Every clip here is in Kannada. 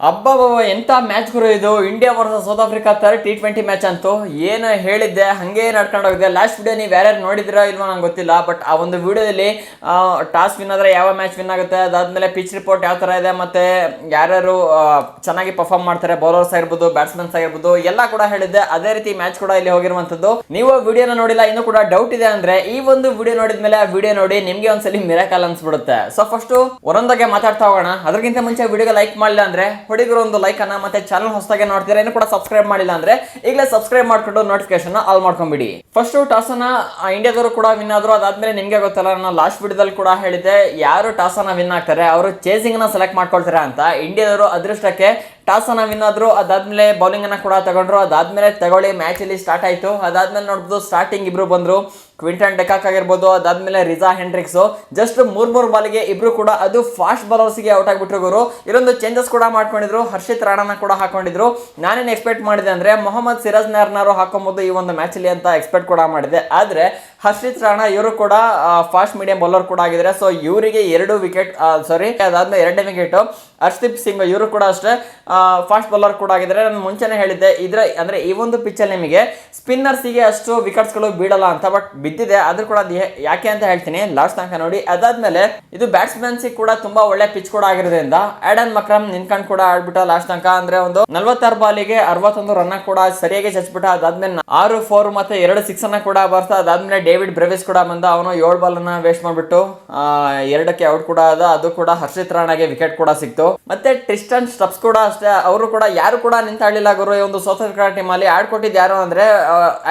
ಅಬ್ಬಬ್ಬ ಎಂತ ಮ್ಯಾಚ್ ಗುರು ಇದು. India versus south Africa T20 match ಅಂತೂ ಏನು ಹೇಳಿದ್ದೆ ಹಂಗೆ ನಡ್ಕೊಂಡು ಹೋಗಿದೆ. ಲಾಸ್ಟ್ ವಿಡಿಯೋ ನೀವು ಯಾರ್ಯಾರು ನೋಡಿದಿರಾ ಇಲ್ವೋ ನಂಗೆ ಗೊತ್ತಿಲ್ಲ, ಬಟ್ ಆ ಒಂದು ವಿಡಿಯೋದಲ್ಲಿ ಟಾಸ್ ವಿನ್ ಆದ್ರೆ ಯಾವ ಮ್ಯಾಚ್ ವಿನ್ ಆಗುತ್ತೆ, ಅದಾದ್ಮೇಲೆ ಪಿಚ್ ರಿಪೋರ್ಟ್ ಯಾವ ತರ ಇದೆ, ಮತ್ತೆ ಯಾರ್ಯಾರು ಚೆನ್ನಾಗಿ ಪರ್ಫಾರ್ಮ್ ಮಾಡ್ತಾರೆ, ಬೌಲರ್ಸ್ ಆಗಿರ್ಬೋದು, ಬ್ಯಾಟ್ಸ್ಮನ್ಸ್ ಆಗಿರ್ಬೋದು, ಎಲ್ಲ ಕೂಡ ಹೇಳಿದ್ದೆ. ಅದೇ ರೀತಿ ಮ್ಯಾಚ್ ಕೂಡ ಇಲ್ಲಿ ಹೋಗಿರುವಂತದ್ದು. ನೀವು ವಿಡಿಯೋನ ನೋಡಿಲ್ಲ, ಇನ್ನೂ ಕೂಡ ಡೌಟ್ ಇದೆ ಅಂದ್ರೆ ಈ ಒಂದು ವಿಡಿಯೋ ನೋಡಿದ್ಮೇಲೆ ಆ ವಿಡಿಯೋ ನೋಡಿ ನಿಮ್ಗೆ ಒಂದ್ಸಲಿ ಮಿರಾಕಲ್ ಅನ್ಸ್ಬಿಡುತ್ತೆ. ಸೊ ಫಸ್ಟ್ ಒಂದೊಂದಾಗೆ ಮಾತಾಡ್ತಾ ಹೋಗೋಣ. ಅದಕ್ಕಿಂತ ಮುಂಚೆ ವಿಡಿಯೋಗೆ ಲೈಕ್ ಮಾಡಿಲ್ಲ ಅಂದ್ರೆ ಹೊಡಿಗಿರೋ ಒಂದು ಲೈಕ್ ಅನ್ನ, ಮತ್ತೆ ಚಾನಲ್ ಹೊಸದಾಗಿ ನೋಡ್ತೀರಾ ಇನ್ನು ಕೂಡ ಸಬ್ಸ್ಕ್ರೈಬ್ ಮಾಡಿಲ್ಲ ಅಂದ್ರೆ ಈಗಲೇ ಸಬ್ಸ್ಕ್ರೈಬ್ ಮಾಡ್ಕೊಂಡು ನೋಟಿಫಿಕೇಶನ್ ಆಲ್ ಮಾಡ್ಕೊಂಡ್ಬಿಡಿ. ಫಸ್ಟ್ ಟಾಸ್ ಅನ್ನ ಇಂಡಿಯಾದವರು ಕೂಡ ವಿನ್ ಆದ್ರು. ಅದಾದ್ಮೇಲೆ ನಿಮ್ಗೆ ಗೊತ್ತಲ್ಲ, ನಾನು ಲಾಸ್ಟ್ ವಿಡಿಯೋದಲ್ಲಿ ಕೂಡ ಹೇಳಿದ್ದೆ ಯಾರು ಟಾಸ್ ಅನ್ನ ವಿನ್ ಆಗ್ತಾರೆ ಅವರು ಚೇಸಿಂಗ್ ನ ಸೆಲೆಕ್ಟ್ ಮಾಡ್ಕೊಳ್ತಾರೆ ಅಂತ. ಇಂಡಿಯಾದವರು ಅದೃಷ್ಟಕ್ಕೆ ಟಾಸ್ ಅನ್ನ ವಿನ್ ಆದ್ರು, ಅದಾದ್ಮೇಲೆ ಬೌಲಿಂಗ್ ಅನ್ನ ಕೂಡ ತಗೊಂಡ್ರು. ಅದಾದ್ಮೇಲೆ ತಗೊಳ್ಳಿ ಮ್ಯಾಚ್ ಇಲ್ಲಿ ಸ್ಟಾರ್ಟ್ ಆಯ್ತು. ಅದಾದ್ಮೇಲೆ ನೋಡ್ಬೋದು ಸ್ಟಾರ್ಟಿಂಗ್ ಇಬ್ರು ಬಂದ್ರು, ಕ್ವಿಂಟನ್ ಡೆಕಾಕ್ ಆಗಿರ್ಬೋದು, ಅದಾದ್ಮೇಲೆ ರಿಜಾ ಹೆಂಡ್ರಿಕ್ಸ್. ಜಸ್ಟ್ ಮೂರ್ ಬಾಲಿಗೆ ಇಬ್ರು ಕೂಡ ಅದು ಫಾಸ್ಟ್ ಬೌಲರ್ಸ್ಗೆ ಔಟ್ ಆಗ್ಬಿಟ್ರು ಗುರು. ಇಲ್ಲೊಂದು ಚೇಂಜಸ್ ಕೂಡ ಮಾಡ್ಕೊಂಡಿದ್ರು, ಹರ್ಷಿತ್ ರಾಣಾನ ಕೂಡ ಹಾಕೊಂಡಿದ್ರು. ನಾನೇನು ಎಕ್ಸ್ಪೆಕ್ಟ್ ಮಾಡಿದೆ ಅಂದ್ರೆ ಮೊಹಮ್ಮದ್ ಸಿರಾಜ್ ನಾರ್ನಾರು ಹಾಕೊಬಹುದು ಈ ಒಂದು ಮ್ಯಾಚ್ ಅಲ್ಲಿ ಅಂತ ಎಕ್ಸ್ಪೆಕ್ಟ್ ಕೂಡ ಮಾಡಿದೆ. ಆದ್ರೆ ಹರ್ಷಿತ್ ರಾಣಾ ಇವರು ಕೂಡ ಫಾಸ್ಟ್ ಮೀಡಿಯಂ ಬೌಲರ್ ಕೂಡ ಆಗಿದ್ದಾರೆ. ಸೊ ಇವರಿಗೆ 2 ವಿಕೆಟ್, ಅದಾದ್ಮೇಲೆ 2ನೇ ವಿಕೆಟ್ ಹರ್ಷದೀಪ್ ಸಿಂಗ್ ಇವರು ಕೂಡ ಅಷ್ಟೇ ಫಾಸ್ಟ್ ಬೌಲರ್ ಕೂಡ ಆಗಿದ್ದಾರೆ. ನಾನು ಮುಂಚೆನೆ ಹೇಳಿದ್ದೆ ಅಂದ್ರೆ ಈ ಒಂದು ಪಿಚ್ ಅಲ್ಲಿ ನಿಮಗೆ ಸ್ಪಿನ್ನರ್ಸ್ಗೆ ಅಷ್ಟು ವಿಕೆಟ್ಸ್ ಗಳು ಬೀಳಲ್ಲ ಅಂತ, ಬಟ್ ಬಿದ್ದಿದೆ. ಆದ್ರೂ ಕೂಡ ಯಾಕೆ ಅಂತ ಹೇಳ್ತೀನಿ, ಲಾಸ್ಟ್ ತನಕ ನೋಡಿ. ಅದಾದ್ಮೇಲೆ ಇದು ಬ್ಯಾಟ್ಸ್ಮನ್ಸ್ ಕೂಡ ತುಂಬಾ ಒಳ್ಳೆ ಪಿಚ್ ಕೂಡ ಆಗಿರೋದ್ರಿಂದ ಆಡನ್ ಮಕ್ರಮ್ ನಿನ್ಕೊಂಡು ಕೂಡ ಆಡ್ಬಿಟ್ಟ ಲಾಸ್ಟ್ ತನಕ. ಅಂದ್ರೆ ಒಂದು 46 ಬಾಲಿಗೆ 61 ರನ್ ಕೂಡ ಸರಿಯಾಗಿ ಚಚ್ಬಿಟ್ಟ. ಅದಾದ್ಮೇಲೆ 6 4 ಮತ್ತೆ 2 6 ಅನ್ನ ಕೂಡ ಬರ್ತಾ. ಅದಾದ್ಮೇಲೆ ಡೇವಿಡ್ ಬ್ರೆವಿಸ್ ಕೂಡ ಬಂದ, ಅವನು 7 ಬಾಲ್ ಅನ್ನ ವೇಸ್ಟ್ ಮಾಡ್ಬಿಟ್ಟು 2ಕ್ಕೆ ಔಟ್ ಕೂಡ ಆದ. ಅದು ಕೂಡ ಹರ್ಷಿತ್ ರಾಣಾಗೆ ವಿಕೆಟ್ ಕೂಡ ಸಿಕ್ತು. ಮತ್ತೆ ಟ್ರಿಸ್ಟನ್ ಸ್ಟಬ್ಸ್ ಕೂಡ ಅಷ್ಟೇ, ಅವರು ಕೂಡ ಯಾರು ಕೂಡ ನಿಂತಾಡ್ಲಿಲ್ಲ ಗುರು. ಈ ಒಂದು ಸೌತ್ ಆಫ್ರಿಕಾ ಟೀಮ್ ಅಲ್ಲಿ ಆಡ್ಕೊಟ್ಟಿದ್ದು ಯಾರು ಅಂದ್ರೆ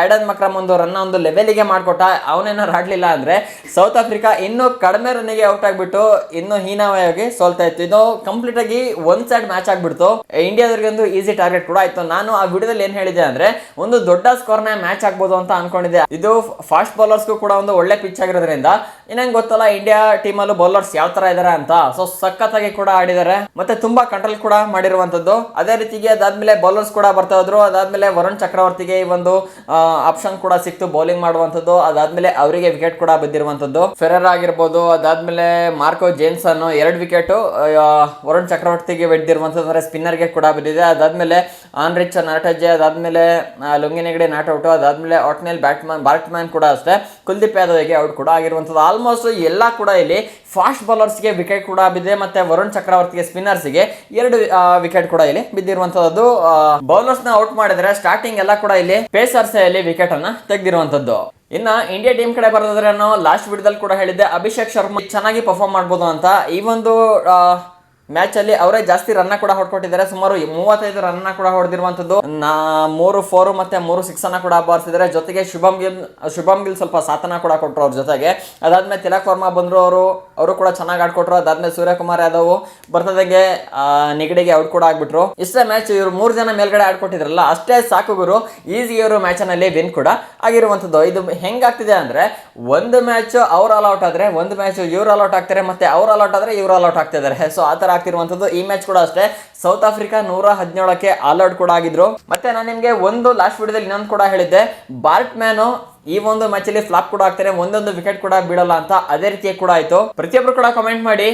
ಆಡನ್ ಮಕ್ರಮ್ ಒಂದು ರನ್ ಒಂದು ಲೆವೆಲ್ಗೆ ಮಾಡ್ಕೊಟ್ಟ. ಅವನೇನಾರು ಆಡ್ಲಿಲ್ಲ ಅಂದ್ರೆ ಸೌತ್ ಆಫ್ರಿಕಾ ಇನ್ನೂ ಕಡಿಮೆ ರನ್ನಿಗೆ ಔಟ್ ಆಗ್ಬಿಟ್ಟು ಇನ್ನೂ ಹೀನಾವಾಗಿ ಸೋಲ್ತಾ ಇತ್ತು. ಇದು ಕಂಪ್ಲೀಟ್ ಆಗಿ ಒನ್ ಸೈಡ್ ಮ್ಯಾಚ್ ಆಗ್ಬಿಡ್ತು. ಇಂಡಿಯಾದವ್ರಿಗೆ ಒಂದು ಈಸಿ ಟಾರ್ಗೆಟ್ ಕೂಡ ಆಯ್ತು. ನಾನು ಆ ವಿಡಿಯೋದಲ್ಲಿ ಏನ್ ಹೇಳಿದೆ ಅಂದ್ರೆ ಒಂದು ದೊಡ್ಡ ಸ್ಕೋರ್ ನ ಮ್ಯಾಚ್ ಆಗ್ಬೋದು ಅಂತ ಅನ್ಕೊಂಡಿದ್ದೆ. ಇದು ಫಾಸ್ಟ್ ಬೌಲರ್ಸ್ಗೂ ಕೂಡ ಒಂದು ಒಳ್ಳೆ ಪಿಚ್ ಆಗಿರೋದ್ರಿಂದ ಇನ್ನಂಗೆ ಗೊತ್ತಲ್ಲ ಇಂಡಿಯಾ ಟೀಮ್ ಅಲ್ಲೂ ಬೌಲರ್ಸ್ ಯಾವ ತರ ಇದಾರೆ ಅಂತ. ಸೊ ಸಖತ್ತಾಗಿ ಕೂಡ ಆಡಿದ್ದಾರೆ, ಮತ್ತೆ ತುಂಬಾ ಕಂಟ್ರೋಲ್ ಕೂಡ ಮಾಡಿರುವಂತದ್ದು. ಅದೇ ರೀತಿಗೆ ಅದಾದ್ಮೇಲೆ ಬೌಲರ್ಸ್ ಕೂಡ ಬರ್ತಾ ಹೋದ್ರು. ಅದಾದ್ಮೇಲೆ ವರುಣ್ ಚಕ್ರವರ್ತಿಗೆ ಈ ಒಂದು ಆಪ್ಷನ್ ಕೂಡ ಸಿಕ್ತು ಬೌಲಿಂಗ್ ಮಾಡುವಂತದ್ದು. ಅದಾದ್ಮೇಲೆ ಅವರಿಗೆ ವಿಕೆಟ್ ಕೂಡ ಬಿದ್ದಿರುವಂತದ್ದು. ಫೆರರ್ ಆಗಿರ್ಬೋದು, ಅದಾದ್ಮೇಲೆ ಮಾರ್ಕೋ ಜೇಮ್ಸನ್ 2 ವಿಕೆಟ್ ವರುಣ್ ಚಕ್ರವರ್ತಿಗೆ ಬಿದ್ದಿರುವಂತದ್ದು, ಅಂದ್ರೆ ಸ್ಪಿನ್ನರ್ಗೆ ಕೂಡ ಬಿದ್ದಿದೆ. ಅದಾದ್ಮೇಲೆ ಆನ್ರಿಚ್ ನಾಟಜೆ, ಅದಾದ್ಮೇಲೆ ಲುಂಗಿನೆಗಡೆ ನಾಟ್ ಔಟ್, ಅದಾದ್ಮೇಲೆ ಆಟ್ನೆಲ್ ಬ್ಯಾಟ್ಸ್ಮನ್ ಕೂಡ ಅಷ್ಟೇ ಕುಲ್ದೀಪ್ ಯಾದವ್ಗೆ ಔಟ್ ಕೂಡ ಆಗಿರುವಂತದ್ದು. ಆಲ್ಮೋಸ್ಟ್ ಎಲ್ಲ ಕೂಡ ಇಲ್ಲಿ ಫಾಸ್ಟ್ ಬೌಲರ್ಸ್ಗೆ ವಿಕೆಟ್ ಕೂಡ ಬಿದ್ದಿದೆ, ಮತ್ತೆ ವರುಣ್ ಚಕ್ರವರ್ತಿಗೆ ಸ್ಪಿನ್ನರ್ಸ್ಗೆ 2 ವಿಕೆಟ್ ಕೂಡ ಇಲ್ಲಿ ಬಿದ್ದಿರುವಂತದ್ದು. ಬೌಲರ್ಸ್ ನ ಔಟ್ ಮಾಡಿದ್ರೆ ಸ್ಟಾರ್ಟಿಂಗ್ ಎಲ್ಲ ಕೂಡ ಇಲ್ಲಿ ಪೇಸರ್ಸ್ ಅಲ್ಲಿ ವಿಕೆಟ್ ಅನ್ನ ತೆಗೆದಿರುವಂತದ್ದು. ಇನ್ನ ಇಂಡಿಯಾ ಟೀಮ್ ಕಡೆ ಬರೋದಾದ್ರೆ ನಾನು ಲಾಸ್ಟ್ ವಿಡಿಯೋದಲ್ಲಿ ಕೂಡ ಹೇಳಿದ್ದೆ ಅಭಿಷೇಕ್ ಶರ್ಮಾ ಚೆನ್ನಾಗಿ ಪರ್ಫಾರ್ಮ್ ಮಾಡ್ಬೋದು ಅಂತ. ಈ ಒಂದು ಮ್ಯಾಚ್ ಅಲ್ಲಿ ಅವರೇ ಜಾಸ್ತಿ ರನ್ನ ಕೂಡ ಹೊಡ್ಕೊಟ್ಟಿದ್ದಾರೆ, ಸುಮಾರು 35 ರನ್ ಕೂಡ ಹೊಡೆದಿರುವಂತದ್ದು. 3 4 ಮತ್ತೆ 3 6 ಅನ್ನ ಕೂಡ ಬಾರಿಸಿದ್ದಾರೆ. ಜೊತೆಗೆ ಶುಭಮ್ ಗಿಲ್ ಸ್ವಲ್ಪ ಸಾಥನ ಕೂಡ ಕೊಟ್ಟರು ಅವ್ರ ಜೊತೆಗೆ. ಅದಾದ್ಮೇಲೆ ತಿಲಕ್ ವರ್ಮಾ ಬಂದ್ರು, ಅವರು ಕೂಡ ಚೆನ್ನಾಗಿ ಆಡ್ಕೊಟ್ರು. ಅದಾದ್ಮೇಲೆ ಸೂರ್ಯಕುಮಾರ್ ಯಾದವ್ ಬರ್ತದಂಗೆ ನಿಗಡಿಗೆ ಔಟ್ ಕೂಡ ಆಗ್ಬಿಟ್ರು. ಇಷ್ಟೇ ಮ್ಯಾಚ್ ಇವರು 3 ಜನ ಮೇಲ್ಗಡೆ ಆಡ್ಕೊಟ್ಟಿದ್ರಲ್ಲ, ಅಷ್ಟೇ ಸಾಕು ಗುರು. ಈಸಿ ಇವರು ಮ್ಯಾಚ್ ನಲ್ಲಿ ವಿನ್ ಕೂಡ ಆಗಿರುವಂತದ್ದು. ಇದು ಹೆಂಗಾಗ್ತಿದೆ ಅಂದ್ರೆ ಒಂದು ಮ್ಯಾಚ್ ಅವ್ರು ಆಲ್ ಔಟ್ ಆದ್ರೆ, ಒಂದು ಮ್ಯಾಚ್ ಇವ್ರು ಆಲ್ ಔಟ್ ಆಗ್ತಾರೆ, ಮತ್ತೆ ಅವ್ರು ಆಲ್ ಔಟ್ ಆದ್ರೆ ಇವ್ರು ಆಲ್ ಔಟ್ ಆಗ್ತಿದ್ದಾರೆ. ಸೊ ಆತರ ಆಗ್ತಿರುವಂತದ್ದು. ಈ ಮ್ಯಾಚ್ ಕೂಡ ಅಷ್ಟೇ ಸೌತ್ ಆಫ್ರಿಕಾ 117ಕ್ಕೆ ಆಲ್ ಔಟ್ ಕೂಡ ಆಗಿದ್ರು. ಮತ್ತೆ ನಾನು ನಿಮ್ಗೆ ಒಂದು ಲಾಸ್ಟ್ ವಿಡಿಯೋದಲ್ಲಿ ಇನ್ನೊಂದು ಕೂಡ ಹೇಳಿದ್ದೆ, ಬಾರ್ಟ್ ಮ್ಯಾನ್ ಈ ಒಂದು ಮ್ಯಾಚ್ ಅಲ್ಲಿ ಫ್ಲಾಪ್ ಕೂಡ ಆಗ್ತಾರೆ, ಒಂದೊಂದು ವಿಕೆಟ್ ಕೂಡ ಬೀಳಲ್ಲ ಅಂತ. ಅದೇ ರೀತಿ ಕೂಡ ಆಯ್ತು. ಪ್ರತಿಯೊಬ್ರು ಕೂಡ ಕಮೆಂಟ್ ಮಾಡಿ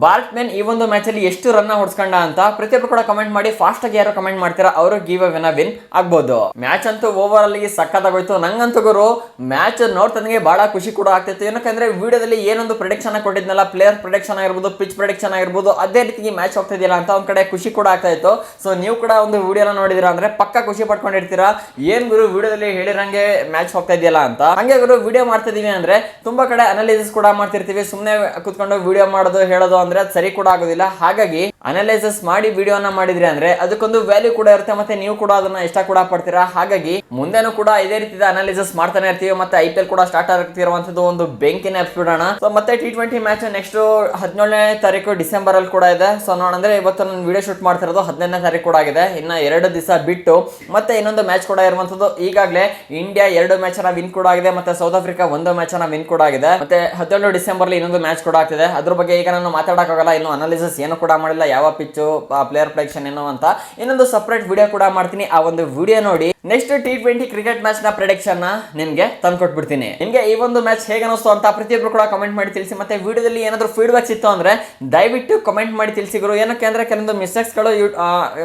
ಬಾರ್ಟ್ ಮ್ಯಾನ್ ಈ ಒಂದು ಮ್ಯಾಚ್ ಅಲ್ಲಿ ಎಷ್ಟು ರನ್ ಹೊಡ್ಸ್ಕೊಂಡ ಅಂತ ಪ್ರತಿಯೊಬ್ರು ಕೂಡ ಕಮೆಂಟ್ ಮಾಡಿ. ಫಾಸ್ಟ್ ಆಗಿ ಯಾರು ಕಮೆಂಟ್ ಮಾಡ್ತೀರಾ ಅವರು ಗಿವ್ ಅ ವಿನ್ ಆಗ್ಬೋದು. ಮ್ಯಾಚ್ ಅಂತೂ ಓವರ್ ಅಲ್ಲಿ ಸಕ್ಕತ್ತಾಗೋಯ್ತು. ನಂಗಂತೂ ಗುರು ಮ್ಯಾಚ್ ನೋಡ್ತನಿಗೆ ಬಹಳ ಖುಷಿ ಕೂಡ ಆಗ್ತಿತ್ತು. ಏನಕ್ಕಂದ್ರೆ ವಿಡಿಯೋದಲ್ಲಿ ಏನೊಂದು ಪ್ರೆಡಿಕ್ಷನ್ ಕೊಟ್ಟಿದ್ನಲ್ಲ, ಪ್ಲೇಯರ್ ಪ್ರೆಡಿಕ್ಷನ್ ಆಗಿರ್ಬೋದು, ಪಿಚ್ ಪ್ರೆಡಿಕ್ಷನ್ ಆಗಿರ್ಬೋದು, ಅದೇ ರೀತಿ ಮ್ಯಾಚ್ ಹೋಗ್ತಿದ್ದಿಲ್ಲ ಅಂತ ಒಂದ್ ಕಡೆ ಖುಷಿ ಕೂಡ ಆಗ್ತಾ ಇತ್ತು. ಸೊ ನೀವು ಕೂಡ ಒಂದು ವಿಡಿಯೋನ ನೋಡಿದಿರಾ ಅಂದ್ರೆ ಪಕ್ಕ ಖುಷಿ ಪಡ್ಕೊಂಡಿರ್ತೀರಾ, ಏನ್ ಗುರು ವಿಡಿಯೋದಲ್ಲಿ ಹೇಳಿರಂಗೆ ಮ್ಯಾಚ್ ಹೋಗ್ತಾ ಇದೆಯಲ್ಲ ಅಂತ. ಹಂಗೆ ಗುರು ವಿಡಿಯೋ ಮಾಡ್ತಿದೀವಿ ಅಂದ್ರೆ ತುಂಬಾ ಕಡೆ ಅನಾಲಿಸಿಸ್ ಕೂಡ ಮಾಡ್ತಿರ್ತೀವಿ. ಸುಮ್ನೆ ಕುತ್ಕೊಂಡು ವಿಡಿಯೋ ಮಾಡೋದು ಹೇಳೋದು ಅಂದ್ರೆ ಅದು ಸರಿ ಕೂಡ ಆಗೋದಿಲ್ಲ. ಹಾಗಾಗಿ ಅನಾಲಿಸಿಸ್ ಮಾಡಿ ವಿಡಿಯೋನ ಮಾಡಿದ್ರಿ ಅಂದ್ರೆ ಅದಕ್ಕೊಂದು ವ್ಯಾಲ್ಯೂ ಕೂಡ ಇರುತ್ತೆ, ಮತ್ತೆ ನೀವು ಕೂಡ ಅದನ್ನ ಇಷ್ಟ ಕೂಡ ಪಡ್ತೀರಾ. ಹಾಗಾಗಿ ಮುಂದೆನೂ ಕೂಡ ಇದೇ ರೀತಿಯ ಅನಾಲಿಸಿಸ್ ಮಾಡ್ತಾನೆ ಇರ್ತೀವಿ. ಮತ್ತೆ IPL ಕೂಡ ಸ್ಟಾರ್ಟ್ ಆಗ್ತಿರುವಂತದ್ದು ಒಂದು ಬೆಂಕಿನ ಎಪಿಸೋಡ್. ಸೊ ಮತ್ತೆ T20 ಮ್ಯಾಚ್ ನೆಕ್ಸ್ಟ್ 17ನೇ ತಾರೀಕು ಡಿಸೆಂಬರ್ ಅಲ್ಲಿ ಕೂಡ ಇದೆ. ಸೊ ನೋಡಂದ್ರೆ ಇವತ್ತು ನಾನು ವಿಡಿಯೋ ಶೂಟ್ ಮಾಡ್ತಿರೋದು 15ನೇ ತಾರೀಕು ಕೂಡ ಆಗಿದೆ. ಇನ್ನ 2 ದಿವಸ ಬಿಟ್ಟು ಮತ್ತೆ ಇನ್ನೊಂದು ಮ್ಯಾಚ್ ಕೂಡ ಇರುವಂತದ್ದು. ಈಗಾಗಲೇ ಇಂಡಿಯಾ 2 ಮ್ಯಾಚ್ ಅನ್ನ ವಿನ್ ವಿನ್ ಕೂಡ ಆಗಿದೆ, ಮತ್ತೆ ಸೌತ್ ಆಫ್ರಿಕಾ ಒಂದು ಮ್ಯಾಚ್ ಅನ್ನ ವಿನ್ ಕೂಡ ಆಗಿದೆ. ಮತ್ತೆ 17 ಡಿಸೆಂಬರ್ ಇನ್ನೊಂದು ಮ್ಯಾಚ್ ಕೂಡ ಆಗ್ತಿದೆ. ಅದ್ರ ಬಗ್ಗೆ ಈಗ ನಾನು ಮಾತಾಡಕ್ಕಾಗಲ್ಲ, ಇನ್ನು ಅನಾಲಿಸಿಸ್ ಏನು ಕೂಡ ಮಾಡಿಲ್ಲ, ಯಾವ ಪಿಚ್ಚು, ಪ್ಲೇಯರ್ ಪ್ರೊಡಕ್ಷನ್ ಏನು ಅಂತ. ಇನ್ನೊಂದು ಸಪರೇಟ್ ವಿಡಿಯೋ ಕೂಡ ಮಾಡ್ತೀನಿ, ಆ ಒಂದು ವಿಡಿಯೋ ನೋಡಿ ನೆಕ್ಸ್ಟ್ T20 ಕ್ರಿಕೆಟ್ ಮ್ಯಾಚ್ ನ ಪ್ರೆಡಿಕ್ಷನ್ ನ ನಿಮ್ಗೆ ತಂದ್ಕೊಟ್ಬಿಡ್ತೀನಿ. ನಿಮ್ಗೆ ಈ ಒಂದು ಮ್ಯಾಚ್ ಹೇಗೆ ಅನಿಸ್ತು ಅಂತ ಪ್ರತಿಯೊಬ್ಬರು ಕೂಡ ಕಮೆಂಟ್ ಮಾಡಿ ತಿಳಿಸಿ. ಮತ್ತೆ ವಿಡಿಯೋದಲ್ಲಿ ಏನಾದ್ರು ಫೀಡ್ಬ್ಯಾಕ್ಸ್ ಇತ್ತು ಅಂದ್ರೆ ದಯವಿಟ್ಟು ಕಮೆಂಟ್ ಮಾಡಿ ತಿಳಿಸಿದ್ರು. ಏನಕ್ಕೆ ಅಂದ್ರೆ ಕೆಲವೊಂದು ಮಿಸ್ಟೇಕ್ಸ್ ಗಳು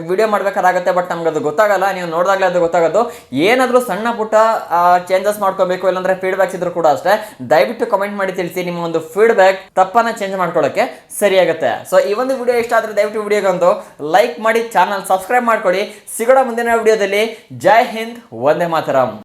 ವಿಡಿಯೋ ಮಾಡ್ಬೇಕಾಗುತ್ತೆ, ಬಟ್ ನಮ್ಗೆ ಅದು ಗೊತ್ತಾಗಲ್ಲ, ನೀವು ನೋಡಿದಾಗಲೇ ಅದು ಗೊತ್ತಾಗೋದು. ಏನಾದ್ರು ಸಣ್ಣ ಪುಟ್ಟ ಚೇಂಜಸ್ ಮಾಡ್ಕೋಬೇಕು, ಇಲ್ಲಾಂದ್ರೆ ಫೀಡ್ಬ್ಯಾಕ್ಸ್ ಇದ್ರು ಕೂಡ ಅಷ್ಟೇ, ದಯವಿಟ್ಟು ಕಮೆಂಟ್ ಮಾಡಿ ತಿಳಿಸಿ. ನಿಮ್ಮ ಒಂದು ಫೀಡ್ಬ್ಯಾಕ್ ತಪ್ಪನ್ನ ಚೇಂಜ್ ಮಾಡ್ಕೊಳ್ಳೋಕೆ ಸರಿಯಾಗುತ್ತೆ. ಸೊ ಈ ಒಂದು ವಿಡಿಯೋ ಇಷ್ಟ ಆದ್ರೆ ದಯವಿಟ್ಟು ವಿಡಿಯೋಗೊಂದು ಲೈಕ್ ಮಾಡಿ, ಚಾನಲ್ ಸಬ್ಸ್ಕ್ರೈಬ್ ಮಾಡ್ಕೊಳ್ಳಿ. ಸಿಗೋಣ ಮುಂದಿನ ವಿಡಿಯೋದಲ್ಲಿ. ಜೈ ಹಿಂದ್, ವಂದೇ ಮಾತರಂ.